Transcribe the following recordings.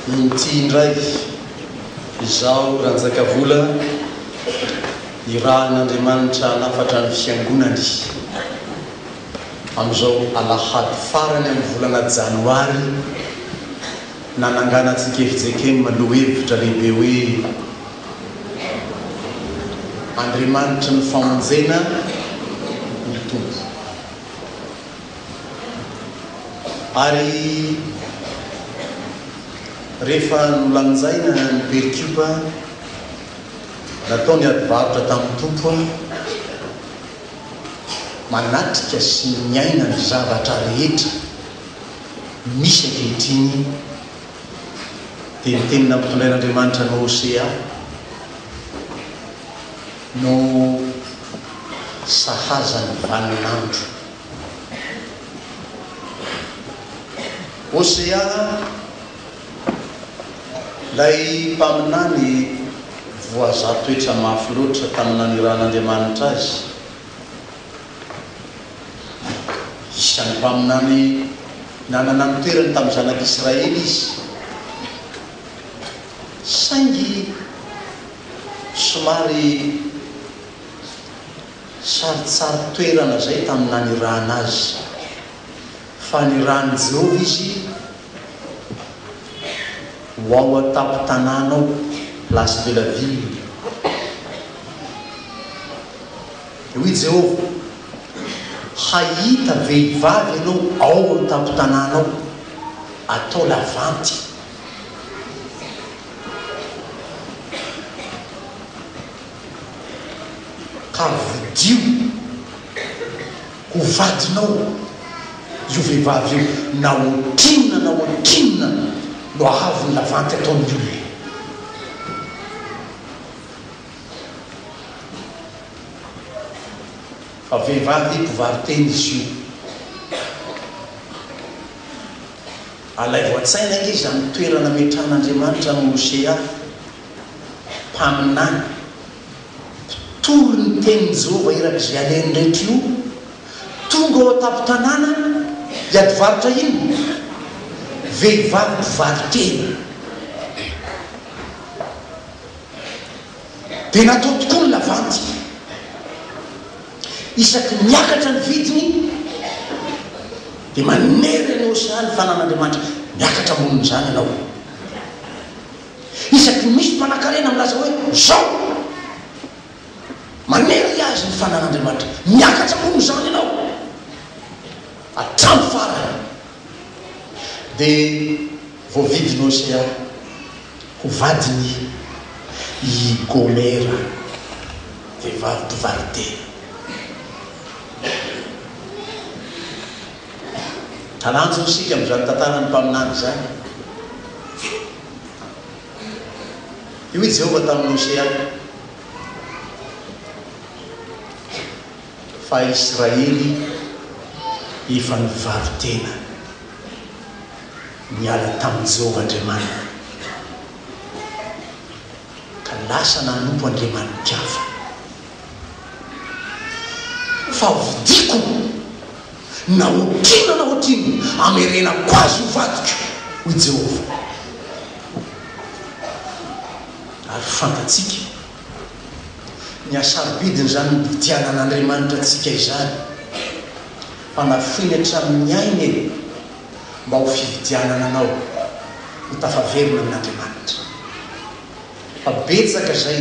Indray izao ranjakavola irahan'Andriamanitra nafatra ny fiangonany amin'izao alahady farany amin'ny volana janoary nananganatsika efijekeny malohevitra lehibe hoe Andriamanitra ny famonjena mitombo ary rehefa nolanjaina ny percuba natao ny adivarotra tamin'ny tompo manatrika sy miaina ny zavatra rehetra misy ankehitriny dia nitenina ampitondrain'Andriamanitra no Hosea no sahazany vaninandro. Hosea lay mpaminany voazaha toetra mafy loatra tamin'ny irahan'Andriamanitra azy. Isan'ny mpaminany nanana ny toerany tamin'ny zanak'Israely izy, saingy somary saritsary toerana zay tamin'ny nanirahana azy, fa nirahany Jehovah izy ho ao atapo-tanàna ao Place de la Ville. Hoy Jehovah, hahita vehivavy ianao ao atapo-tanàna ao atao lavanty, ka vodio ho vadinao io vehivavy io na otinona no ahavy ny lavanty ataon'ny olona. Fa vehivavy mpivaroteny izy io, alay voatsaina izy amin'ny toerana metran'Andriamanitra no Hosea, mpaminany mpitoro ny tenin'i Jehovah irak'izay aleny rehetra io, tonga ao atapo-tanàna iadivarotra iny vehivavy mpivaroteny, dia natao tokoa ny lavanty, isaky miakatra ny vidiny dia manery ny Hosea ny fanan'Andriamanitra miakatra amboniny izany ianao. Isaky misy mpanan-karena milaza hoe zao, manery azy ny fanan'Andriamanitra miakatra amboniny izany ianao hatramin'ny farany. Dia voavidiny Hosea ho vadiny i Gomera, vehivavy mpivaroteny. Talanjony sika amin'izany tantarany mpaminany izany. Io i Jehovah tamin'ny Hosea fa Israely efa nivarotena niala tamin'i Jehovah Andriamanitra, ka lasa nanompo Andriamanitra hafa. Fa vidiko na otrino amerenako azy ho vadiko hoy Jehovah. Ary fantatsika ny asarobidiny zany nividianan'Andriamanitra atsika izany, fa nafoiny hatramin'ny aina e mba ho fividianana anao ho tafaverina amin'Andriamanitra. Fa betsaka zay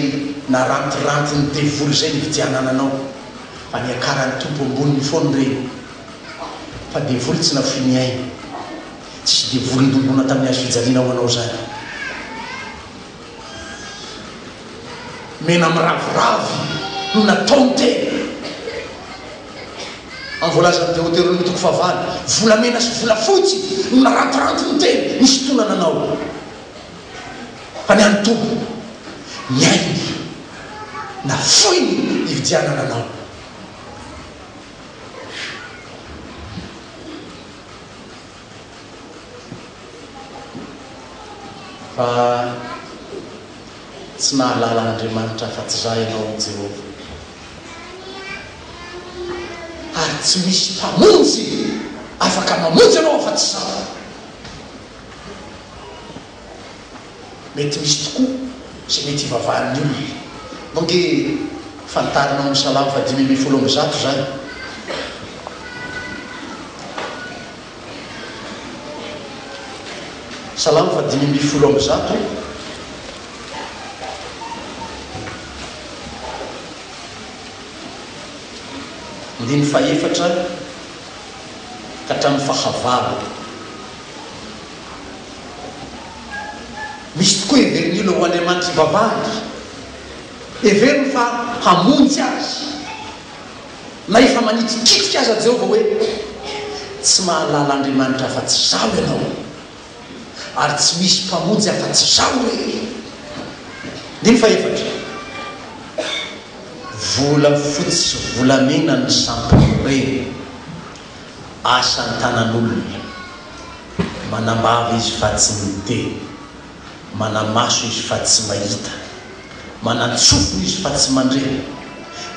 narantiranty ny devoly zay nividianana anao, fa niakaran'ny tompo amboniny foany reny, fa devoly tsy nafoiny aina, tsisy devoly ndombona tamin'ny azo fijaliana ho anao zany. Mena miraviravy no nataony tena amin'ny voalaza ny Deutéronomie toko fahavalo, volamena sy volafotsy no narantiranty ny tena nisy tonana anao, fa ny any tompo miainy nafoiny hividianana anao. Fa tsy nahalala Andriamanitra afa-tsy zay ianao Jehovah, ary tsy misy mpamonjy afaka mamonjy anao afa-tsy zao. mety misy tokoa sy mety ivavahan'ny olona monge fantarina amin'ny salamo fa 500 zany salamo fa 500 ndiny faefatra ka hatramin'ny fahavalo misy tokoa everiny ilo ho Andriamanitra ivavahany everiny fa hamonjy azy na efa manitikitika azy Jehova hoe tsy mahalala Andriamanitra afa-tsy zaho ianao ary tsy misy mpamonjy afa-tsy zaho hoe ndiny faefatra vola fotsy volamena ny sampireny asany tanan'olona manambava izy fa tsy miteny manamaso izy fa tsy mahita manantsofo izy fa tsy mandreny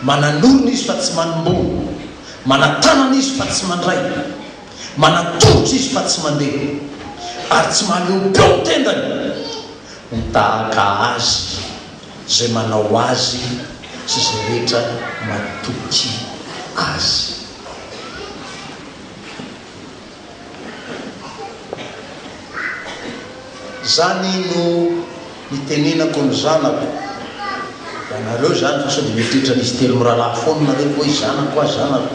mananorona izy fa tsy manombono manatanana izy fa tsy mandray manatolotra izy fa tsy mandeha ary tsy mahaleo-peo tendany mitahaka azy zay manao azy sy zay rehetra matoky azy zany no nitenenako ny zanako anareo zany fa sao dia mieritreritra nisy telo mirahalahy foana nareo koa zanako azy zanako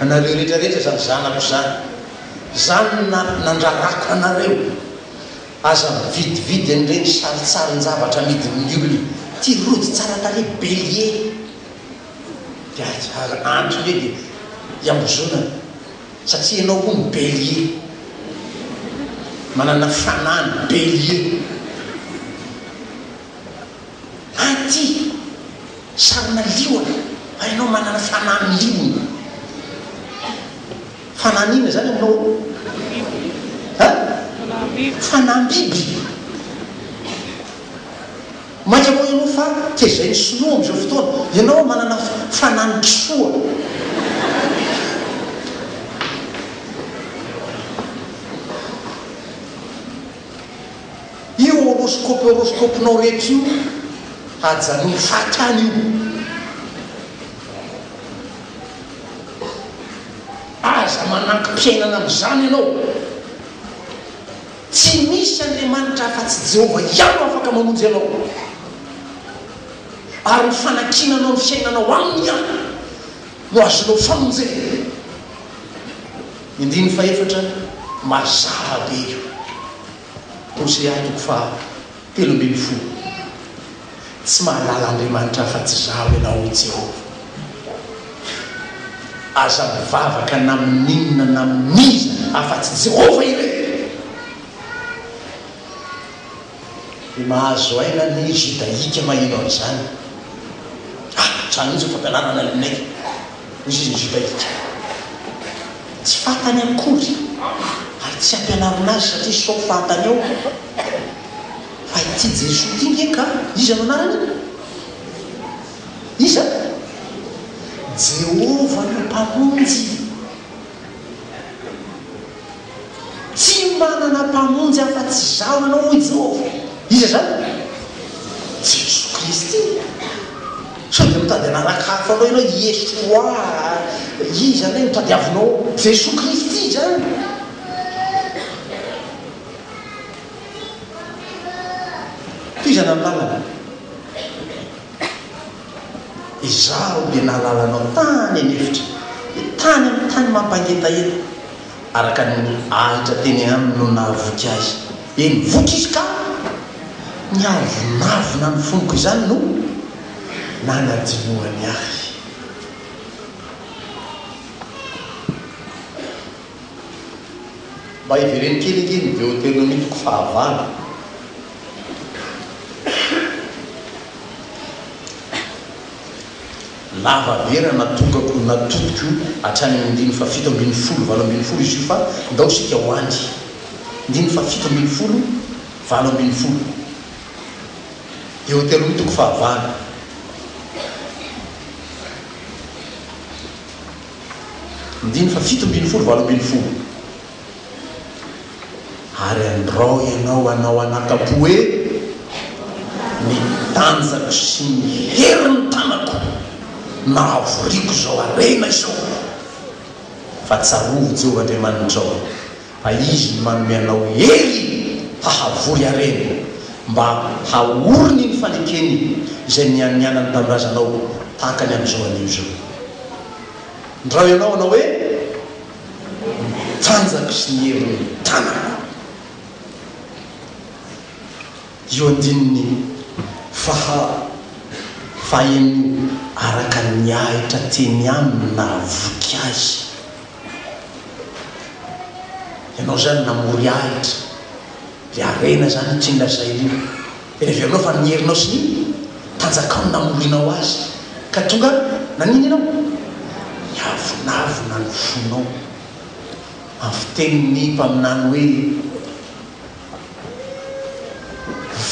anareo rehetrarehetra zany zanako zany nandrarako anareo aza mividividy an'ireny saritsarin-javatra midin'ny olona ty rody tsara tale belie dia andro hoe dia iambozonana satria ianao koa ny belie manana fanany belie aty sarina liona fa ianao manana fanany liona fananina zany aminao fanambiby mainka moa ianao fa tezay ny sinoa am'izao fotoana ianao manana fanany kisoa io horoscopenao rehetra io hajanony fatany io aza mananky-piainana am'izany ianao tsy misy Andriamanitra afa-tsy Jehova ihany afaka mamonjy anao ary ny fanakinanao ny fiainanao aminy any no azonao famonjena indiny faefatra mazava be io Hosea 3:10 tsy mahalala Andriamanitra afa-tsy zaho ianao Jehova aza mivavaka na amin'inona na amin'iza afa-tsy Jehova ire dia mahazo aina ny judaika mahino an'izany trano izy fampianarana aminay misy izy ny judaika tsy fantany akory ary tsy ampianarana azy satria sao fantany ao fa ity Jesoa ity ngeka izy ano anarany iza Jehova no mpamonjy tsy manana mpamonjy afa-tsy zaho anao hoy Jehova iza zany Jesoa Kristy sao dia mitady anaraka hafa anao ianao Yeshua iza ny mitady avinao Jesoa Kristy zany toizana ny lalana izaho dia nahalalanao tany anefitra tany amin'ny tany mampangetaeta araka ny ahitra teny aminy no nahavoky azy eny voky izy ka ny avonavona ny fonoko izany no nanadinoany ahy mba ivereny kely kely Deutéronomie 9 lava vera natokako natotoko hatrany 7:10 izy io fa ndao sika ho andy 7:10 Deutéronomie 9 ary andrao ianao anao anakapoe ny tanjako sy ny heriny tanako na avoriko zao arena izao fa tsarovo Jehovahandriamanitra fa izy manome anao hery hahavory arena mba haoriny ny fanekeny izay nianianany tamin'razanao tahaka ny amin'izao anio zao ndrao ianao anao hoe tanjako sy ny heriny tanako io andininy fahaenio araka ny ahitra teny aminy na voky azy ianao zany namory ahitra le arena zany tsindrasay io de reverinao fa nyherinao sy ny tanjakao namorinao azy ka tonga naniny ianao niavonavona ny fonao amin'ny fiteniny mpaminany hoe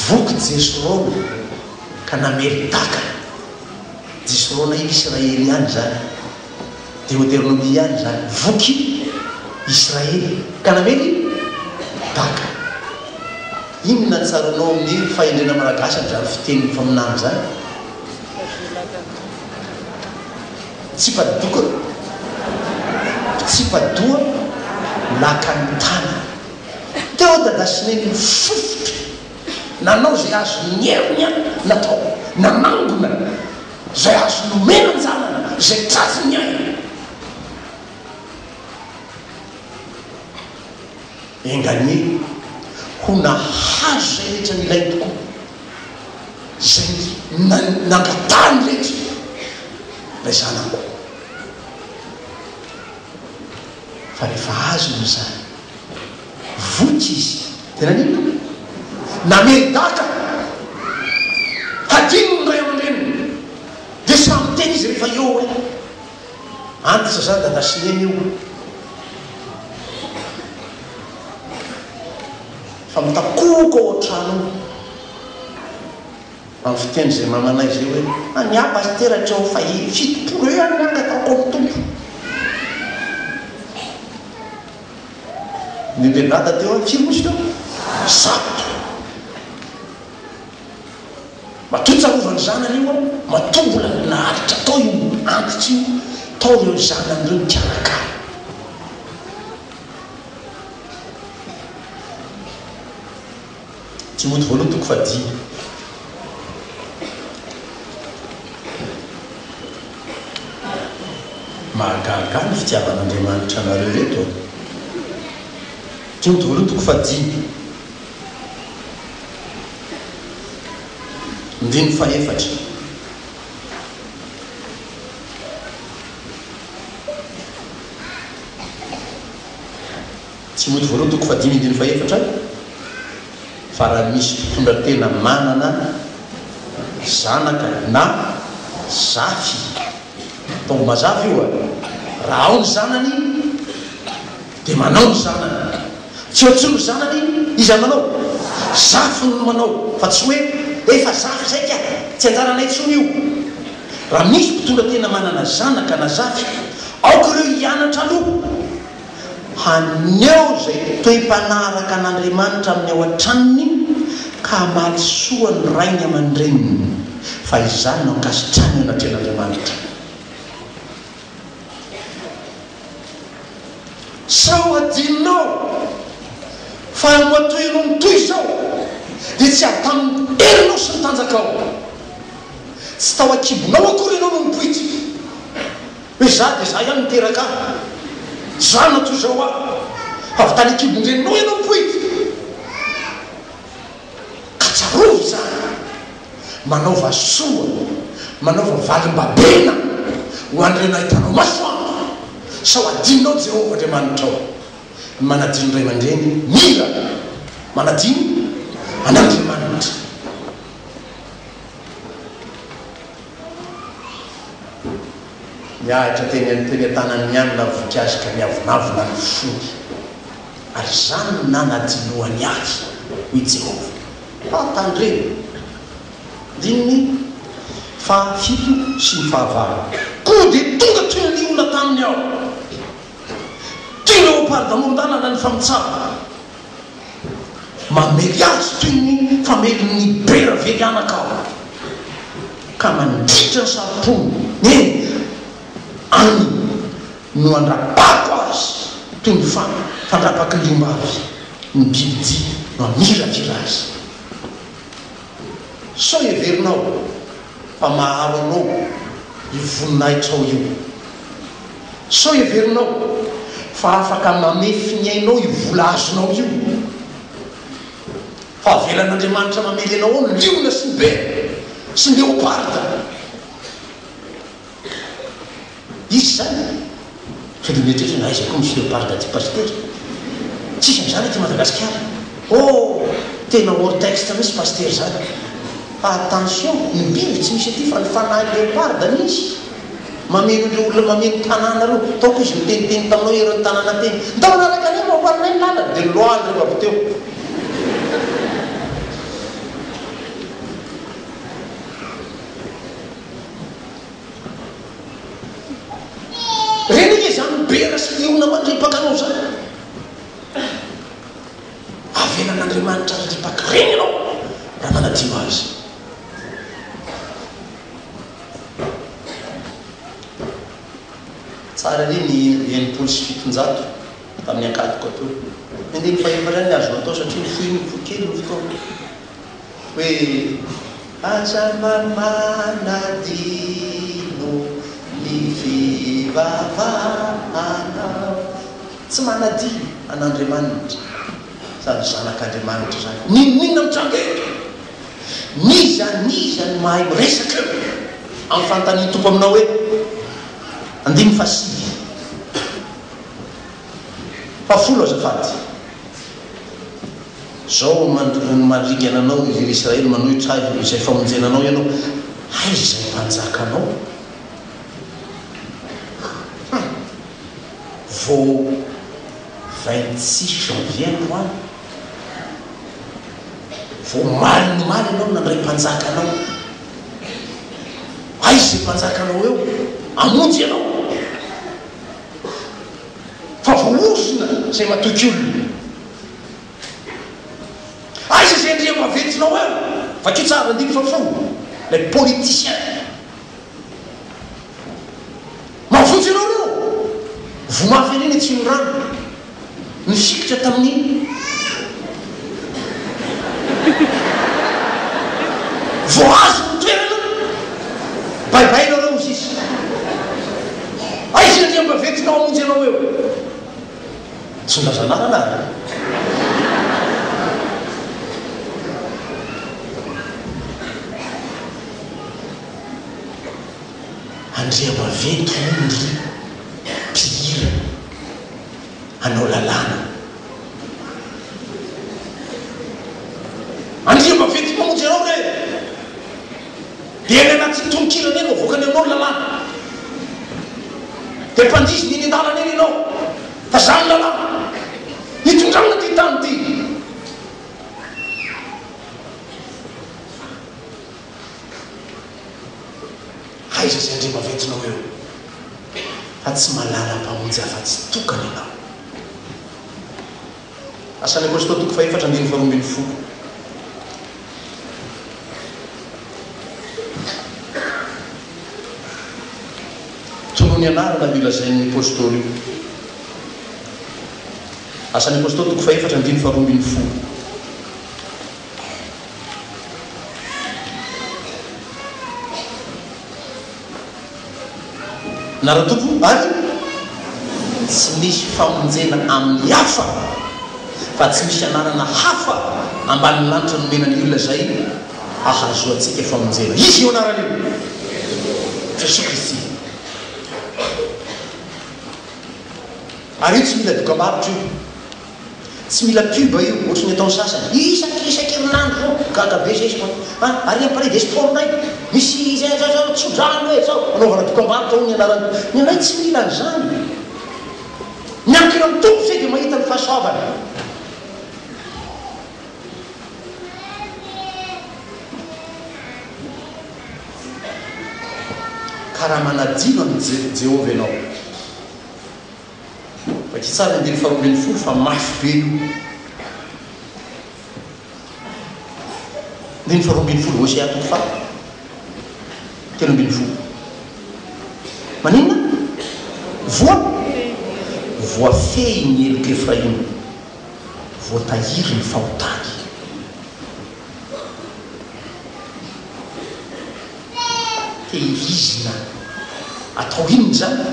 voky Jesirona ka nameritaka Jesirona Israely ihany zany Deutéronomie ihany zany voky Israely ka nameritaka inona tsaranao amin'ny fahendrena malagasy amin'izany fiteny faminany zany tsy padoa laka ny tana teo dadasineny fofotra nanao zay azo nyheriny any natao nanangona zay azo nomena njanana zay trafiny ainy enganie ho nahazo zay rehetra nilay tokoa zay nangatany rehetra lay zanako fa rehefa azo no zany voky izy tena nina nameritaka hadino ray aman-dreny de samy teny izy rehefa eo hoe antitra zany da nasineny io fa mitakoko ao an-trano amin'ny fiteny zay mamanay zay hoe aniapa asteratra ao fa fitopolo eo any angatako amin'ny tompo ny lehilahy teo any firy misy teo zato matotsarovany zanany io matombola naharitra tao io antitra io tao reo zanany reo mikaraka Timoty voalohany toko fadimy mahagaga ny fitiavan'Andriamanitra anareo reto Timoty voalohany toko fadimy ndiny faefatra Timoty voalohany toko fadimy ndiny faefatra fa raha misy mpitondratena manana zanaka na zafy tongo mazavy io raha ao ny zanany de manao ny zanany tsy ohatsy ny zanany izy manao zafy no manao fa tsy hoe efa zafy zay ka tsy anjaranay tsony io raha misy mpitondratena manana zanaka na zafy aoko reo hianatra aloha haneo zay toe-panaraka an'Andriamanitra amin'ny ao an-tranony ka malisoa ny rainy aman-dreniny fa izany no ankasitrany anatren'Andriamanitra sao adinonao fa moatoinao mitoy zao dia tsy atamin'ny erinao sy ny tanjakao tsy tao akibonao akory ianao no mipoitsy hoe za dia za ihany miteraka zana toy zao avy tany akibon-drenonao ianao mipoitsy ka tsarovy zany manaova soa manaova valim-babena ho andrenao hitanao masoandro sao adinonao Jehova Andriamanitra ao manadino ray aman-dreny mira manadino an'Andriamanitra miahitra teny an-tanany ihany na voky azy ka miavonavona ny foky ary zany nanadinoany azy hoy Jehova fatandreny dininy fahafito sy ny fahavalo koa dia tonga toy ny olona taminy ao toy ny ao-paridamoron-dalana ny famitsava mamely azy toy ny famelon'ny bera veganakao ka mandritra ny sarotony e any no andrapako azy toy ny fandrapaky limbavy ny bibidy no amiravira azy so everinao fa maharo anao ivoninahitrao io so everinao fa afaka mamefiniainao ivola azonao io fa avelan'Andriamanitra mamely anao ao ny liona sy ny bera sy ny leoparda izy zany fa de mietrehitra na izy koa misy leoparda ty paster tsisy an'izany ty Madagasikara tena hors texte misy paster zany fa attention ny biby tsy misy aty fa ny fanahy leoparda misy mameno le olona mameno tanàna reo taoko izy miteniteny taminao ireo tanàna teny ndao naraka any mamparina ny lalana de loany reo avy teo reny izy zany bera sy liona mandripaka anao zany avelan'Andriamanitra ripaka reny anao raha manadio azy tsara re ny 7 tamin'ny ankadiko atao mende mifahefatrany azo atao satria ny fokely ny fotoana hoe aza mamanadino ny fivavahana tsy manadino an'Andriamanitra sady zanak'Andriamanitra zany ninona mitrangeto niza ny mahay miresaka amin'ny fanontaniany tompo aminao hoe 5 fafolo azafady zao mandringana anao izy Israely manohitra izay famonjenanao ianao aiza izay mpanjakanao vo 26 janvier androany vo malinomaly anao nandray mpanjakanao aiza izay mpanjakanao eo amonjy ianao fa voosina zay matoky olona aiza zay ndria maventinao eo vakeo tsara andimy fafolo le politicien mafonjy anao reo vomafy aniny tsy ny rano nisikitra tamin'iny voazo ny toerana baibainao reo zisy aiza ndria maventinao amonjy anao eo tsy ndrazanarana andria mavento ondry mpihira anao lalàna andria mavento mamonjy anao re dia ny anatin'ny tononkirana eny vokany anao lalàna dia mpandisy niny andalana eny ianao fa zany lalàna hitondrana ty tany ty aiza zay andria maventinao eo fa tsy malala mpamonjy afa-tsy tokany ianao asan'ny apôstôly toko faefatra andiny faharoambin'ny folo tonony anarana io lazain'ny apôstôly io asan'ny apôstôly toko faefatra andiny faharoambin'ny folo naratompo ary tsy misy famonjena amin'ny hafa fa tsy misy anarana hafa ambanin'ny lanitra nomenany olona zay ahazo atsika famonjena izy io anarana io Jesosy Kristy ary io tsy mila dokam-barotra io tsy mila pub io ohatrany ataony sasany isan-herinandro gagabe zay izy ary ampare de sportnay misy zay tsodrano hoe zao anaovana dokam-barotra ho ny anarany ny anay tsy mila an'izany miankina amin'ny tompo zay dia mahita ny fahasoavana karaha manadino amin'ny Jehovah ianao fa ty tsara andiny faharoambin'ny folo fa mafy be io ndiny faroambiny folo oasy ato fa teloambiny folo maninona voafehy ny elika Efraima voatahiry ny fahotany tehirizina atao inony zany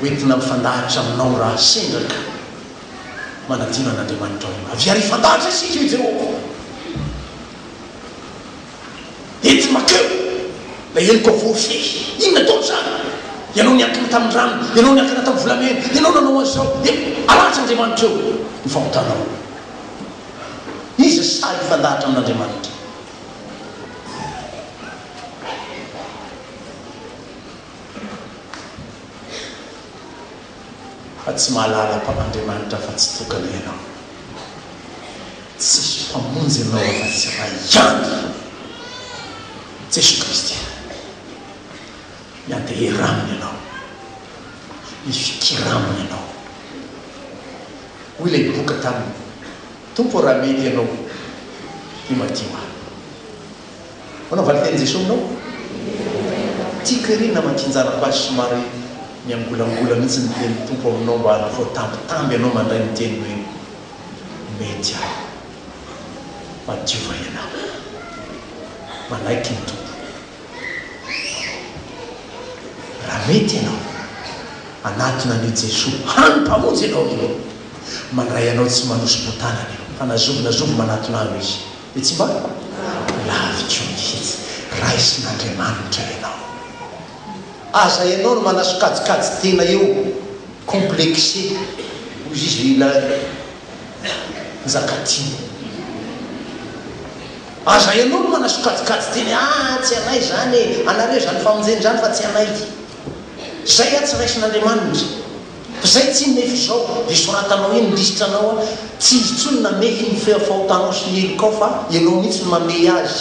hoentina mifandahatra aminao raha sendraka manadino an'Andriamanitra ao aviary fandahatra isika io Jehovah ety makeo la eliko voafehy inona atao zany ianao niankina tamin'ny rano ianao niankina tamin'ny volamena ianao nanao azao alatra Andriamanitra eo ny fahotanao izy sa ifandahatra amin'Andriamanitra fa tsy mahalala Andriamanitra fa tsy tokana ianao tsisy mpamonjy ianao fa tsy raha ihany Jesu Kristy mianteheraminy ianao mifikiraminy ianao hoy ilay boka taminy tompo raha mety ianao ny madio ahy manao valy teny Jesosy aminao tiako ery na makinjanako azy somary miangolangola mihitsy ny teny tompo aminao mba hanao tambitamby ianao mandray ny teny hoe mety ahy madiova ianao manaiky ny tompo raha mety ianao anatona ny Jesosy hany-mpamonjy ianao io mandray ianao tsy manosy-potanany io fa nazovo manatona io izy de tsy mba lavitro mihitsy raisin'Andriamanitra ianao aza ianao no manasokajikajy tena eo complexé hozy izy ila zakatiny aza ianao no manasokajikajy tena tsy anay zany anareo zany famonjeny zany fa tsy anay zay tsy raisin'Andriamanitra zay tsy mefy zao de soratanao iny lisitranao tsy izy tsony namefy ny fahotanao sy ny elikao fa ianao mihitsy no mamey azy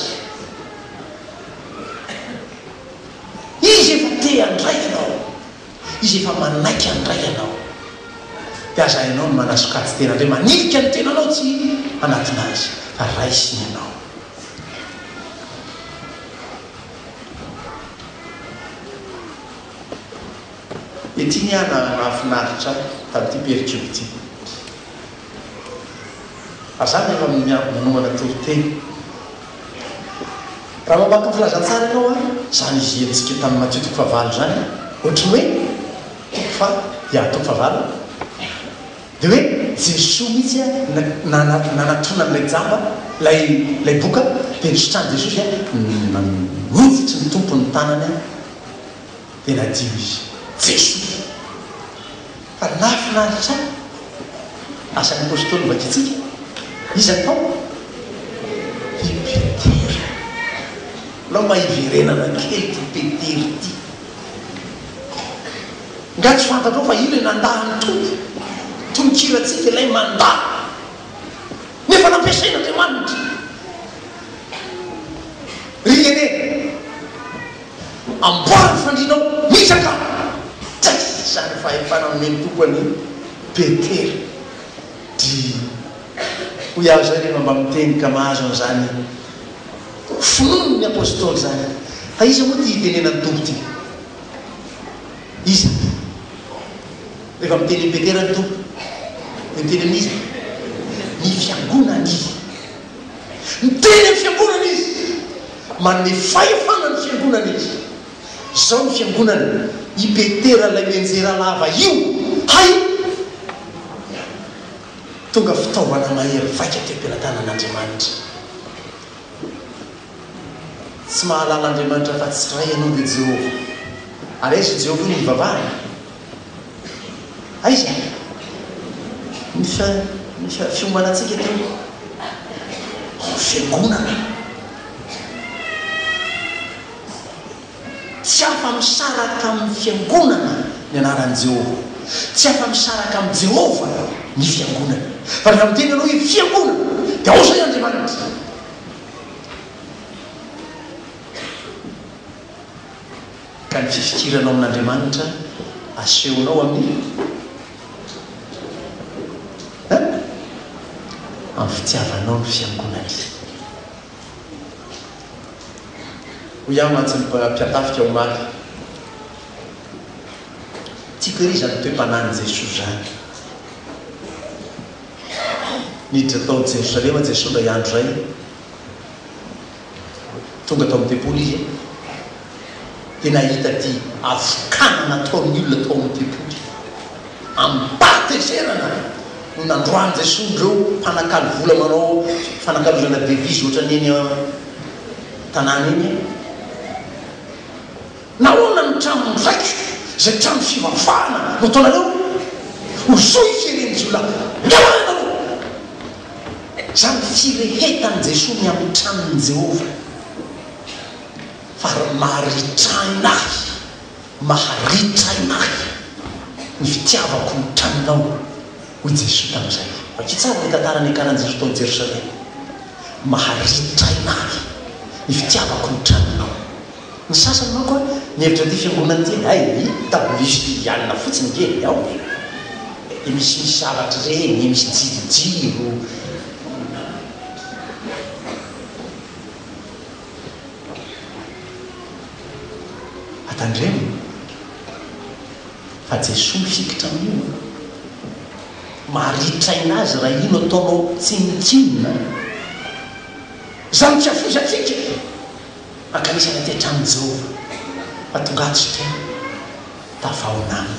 izy efa te andray ianao izy efa manaiky andray ianao de aza ianao no manasokajy tena de manilika ny tenanao tsy anatinazy fa raisiny ianao ety niana mahafinaritra tamin'ity perikio ity azany efa manomana toroteny raha mamaky filazantsara ianao a zany izy entsika tamin'ny Matthieu toko favalo zany ohatry hoe fa toko favalo de hoe Jesosy mihitsy nanatona n'lay jamba lay boka de nisotrany Jesosy nivotry ny tompo ny tanany de nadio izy Jesosy fa nafinaritra asan'ny apôstôly vakitsika izy atao Petery lao mahiverenana kely ty Petery ty nga tsy fantatrao fa ilo nandahany tonikiratsika ilay mandahy nefa nampiasaina Andriamanitra riene amboary fandrinao misaka zany fahefana meny tokoany Petery dy hoy aho zany rehefa mba miteny ka mahazo an'izany finono ny apôstôly zany fa iza moa ty itenenany tompo ty iza rehefa miteny Petery any tompo miteny amin'izy ny fiangonana izy miteny amin'ny fiangonana izy manome fahefana ny fiangonana izy zao ny fiangonana i Petery lay menjera lava io hay tonga fitaovana mahery vaika ty am-pelatanan'Andriamanitra tsy mahalala Andriamanitra fa tsy ray ianao de Jehovah ary aiza Jehovah io mivavahana aiza ny fiombanatsika teo fiangonana tsy afa misaraka amin'ny fiangonana ny anaran'i Jehovah tsy afa misaraka amin'ny Jehovah ny fiangonana fa rehefa miteny ianao hoe fiangonana de ao zay Andriamanitra ka ny fifikiranao amin'Andriamanitra asehonao amin'ny amin'ny fitiavanao ny fiangonana. ho iaho mantsy mpiatafika omaly tiako ery zany toe-panany Jesosy zany niditra tao Jerosalema Jesosy ray andro zay tonga tao amin'ny tempoly izy dia nahita ty avokanana ataon'ny olona tao amin'ny tempoly ambateserana no nandroany Jesosy ndreo mpanakalo vola manao fanakalozana devizy ohatrany eny tanàna eny nahoana ny trano raiky zay trano fivavahana no taonareo hosoy firenjy olona leoanareo zany firehetany Jesosy ny amin'ny tranon'ny Jehova fa maharitrainahy maharitrainahy ny fitiavako ny tranonao hoy Jesosy tamin'izay vakitsy tsara ny tantarany akaran'i Jesosy tao Jerosalema maharitrainahy ny fitiavako ny tranonao ny sasany manko nihevitra ty fiangonana ty ay tabolisy ianina fotsiny kely ao misy zavatra reny misy jirojiro atandremo fa Jesosy mifikitra amin'io maharitraina azy raha ino ataonao tsinitsinina zany tsy afizatsika akanisana ty hatramin'ny Jehova fa tongatsy tena tavaonany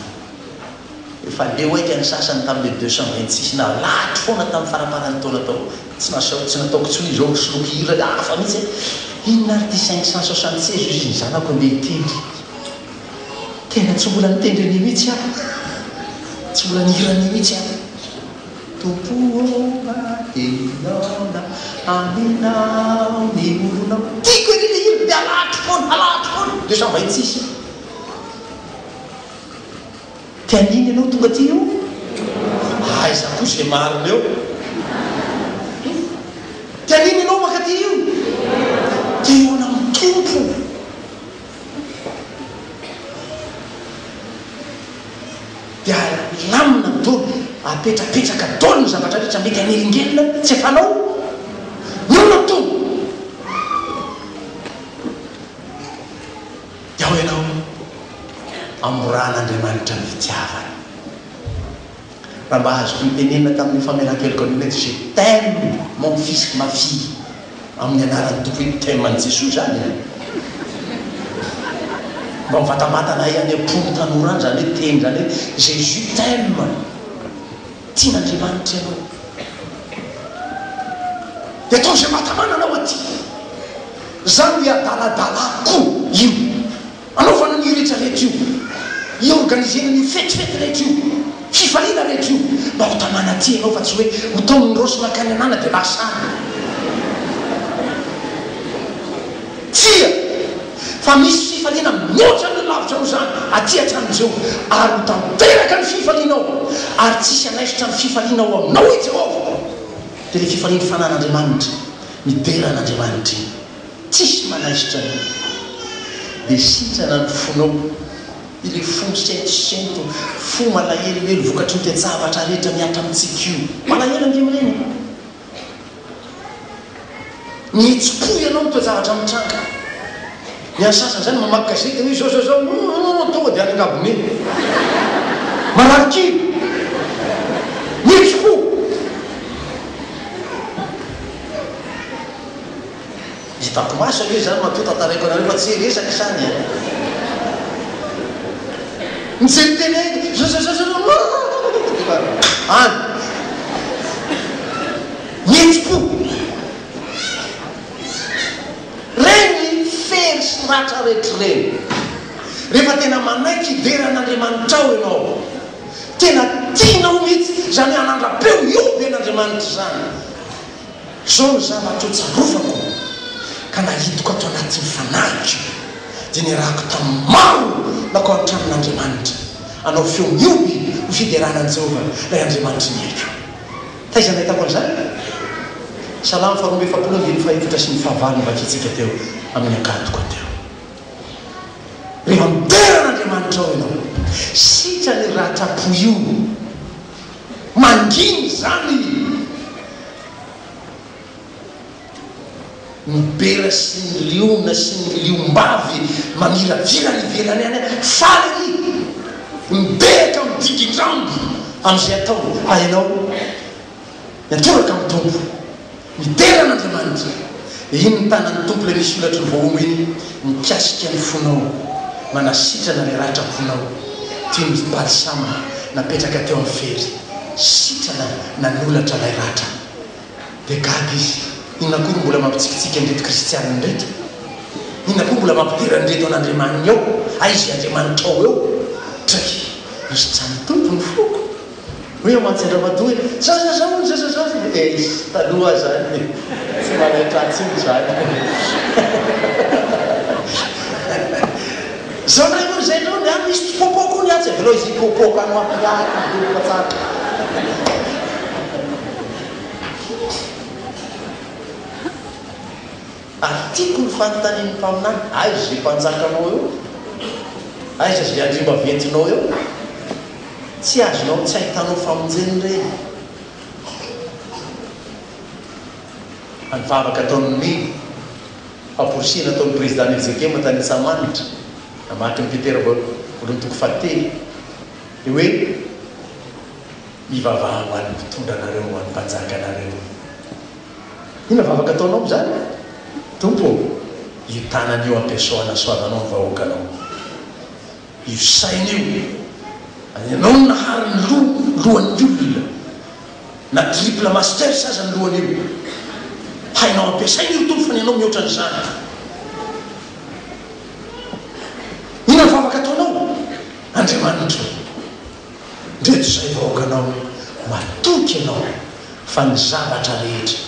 efa leo aika ny sasany tamin'le 226 na latry foana tamin'ny faraparany taona tao tsy nataoko tsy zao soloky hira hafa mihitsy inona ary ty 576 izy ny zanako andeha hitendry tena tsy mbola nitendry any mihitsy aho tsy mbola nihirany mihitsy aho tompoa enona aminao ny olonao tiako ery le hira dia alatry foana 226 tianiny ianao tonga ty io aiza koa zay marina eo tianiny ianao maka ty io teona mitompo dia lamina dolo apetrapetraka dolo ny zavatra rehetra mety anelingelina tsy efanao nona tompo dia ho ianao amoran'Andriamanitra ny fitiavana raha mba azoko nitenenina tamin'ny famelan-keliko an'io je t'aime mon fils ma fille amin'ny anaran'ny tompo hoe t'aime-ny Jesosy zany mba mivatambatana ay any am-pony tanorany zany hoe teny zany hoe Jésus t'aime tian'Andriamanitra ianao dia atao zay mahatamana anao aty zany hoe adaladalako io anaovana ny rehetra rehetra io iorganizena ny fetifety rehetra io fifaliana rehetra io mba ho tamana aty anao fa tsy hoe ho taon'ny rosona kany anana dia lasana tsia fa misy fifaliana mihoatra ny lavitra no zany aty hatrany Jehova ary ho tanteraka ny fifalianao ary tsisy anaisotra ny fifalianao aminao i Jehova dia le fifaliany fanan'Andriamanitra mideran'Andriamanitra iny tsisy manaisotra ny dia sitrana ny fonao ile fo sento fo malahelihely vokatry ny te-javatra rehetra miatra amintsika io malahelo andriamireny nitsopoy ianao ny toe-javatra mitranga ny any sasany zany mamaky gazety hoe zao tonga dia any angabone malaky nitsopo hitako maso hoe zany matotataraiko anareo fa tsy resaka sany nitseniteny any nitsopo reny fery sy ratra rehetra reny rehefa tena manaiky ideran'Andriamanitra ao ianao tena tianao mihitsy zany anandrapeo ioby an'Andriamanitra zany zao ny zavatra tsarofako ka nahitiko ato anatin'ny fanahiko dia nirahako tamin'ny maro nakao an-tranon'Andriamanitra anao feo mioby ho fideranan'i Jehova lay Andriamanitra ny haiko taiza nahitako an'izany salamo faharoa amby efapolo ambin'ny fahaefatra sy ny fahavalony vakitsika teo amin'ny ankatoko teo rehefa mideran'Andriamanitra ao ianao sitra ny rahatrapo io manginy zany mibera sy ny liona sy ny liombavy mamiravira livelany any faly miberaka midikin-drambo am'izay atao hainao miatoraka amin'ny tompo miteran'Andriamanitra. Iny ny tanan'ny tompo le misy olatry ny voaomby iny mikasika ny fonao manasitrana le ratra fonao ty ny balsama napetraka teo amin'ny fery sitrana nanolatra lay ratra de gaga izy. Inona koa mbola mampitsikitsika ndreto kristianina ndreto, inona koa mbola mampidira ndreto an'Andriamanina eo aizy Andriamanitra ao eo traky misy tsany tompony foko hoe amantsy-Andramatoa zazazao taloha zany tsy manaitratsiny zany zao na io zay nao ny misy popoko ny atsy avelo izy popoko any mampiaka patsaka artiako ny fanontaniany mpaminany aizy zay mpanjakanao eo aiza zay andrimba ventinao eo tsy azonao tsy ahitanao famonjeny reny. Anivavaka ataon'ny aporisina ataon'ny président Nizekema tany Samanitra amaky ny Petera voalohany toko fahatelo hoe mivavaha ho an'ny mpitondra anareo ho an'ny mpanjaka anareo. Ina vavaka ataonao zany tompo io tanany io ampiasao anasoavanao ny vahoakanao io saina io anao nahary ny lohan'ny olona na triple master saza ny lohany io hainao ampiasaina io tompo fa ny anao mihoatra n'izany. Ina ny vavaka ataonao Andriamanitra ndreto zay vahoakanao matoky ianao fa ny zavatra rehetra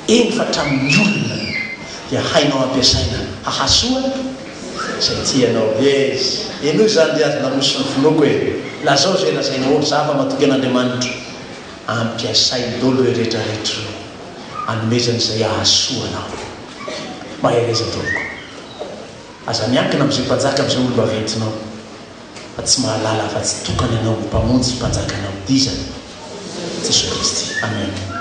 eny fa hatramin'ny olona dia hainao ampiasaina hahasoa zay tianao. Eno zany de azo namosy ny fonoko hoe lazao zay lazainao zava matoky an'Andriamanitra ampiasainy dolo rehetrarehetra anomezan'izay ahasoanao mahereza toloko aza miankina am'izay mpanjaka am'izay olo aventinao fa tsy mahalala fa tsy tokany anao mpamonjy mpanjakanao dizany Jesosy Kristy. Amen.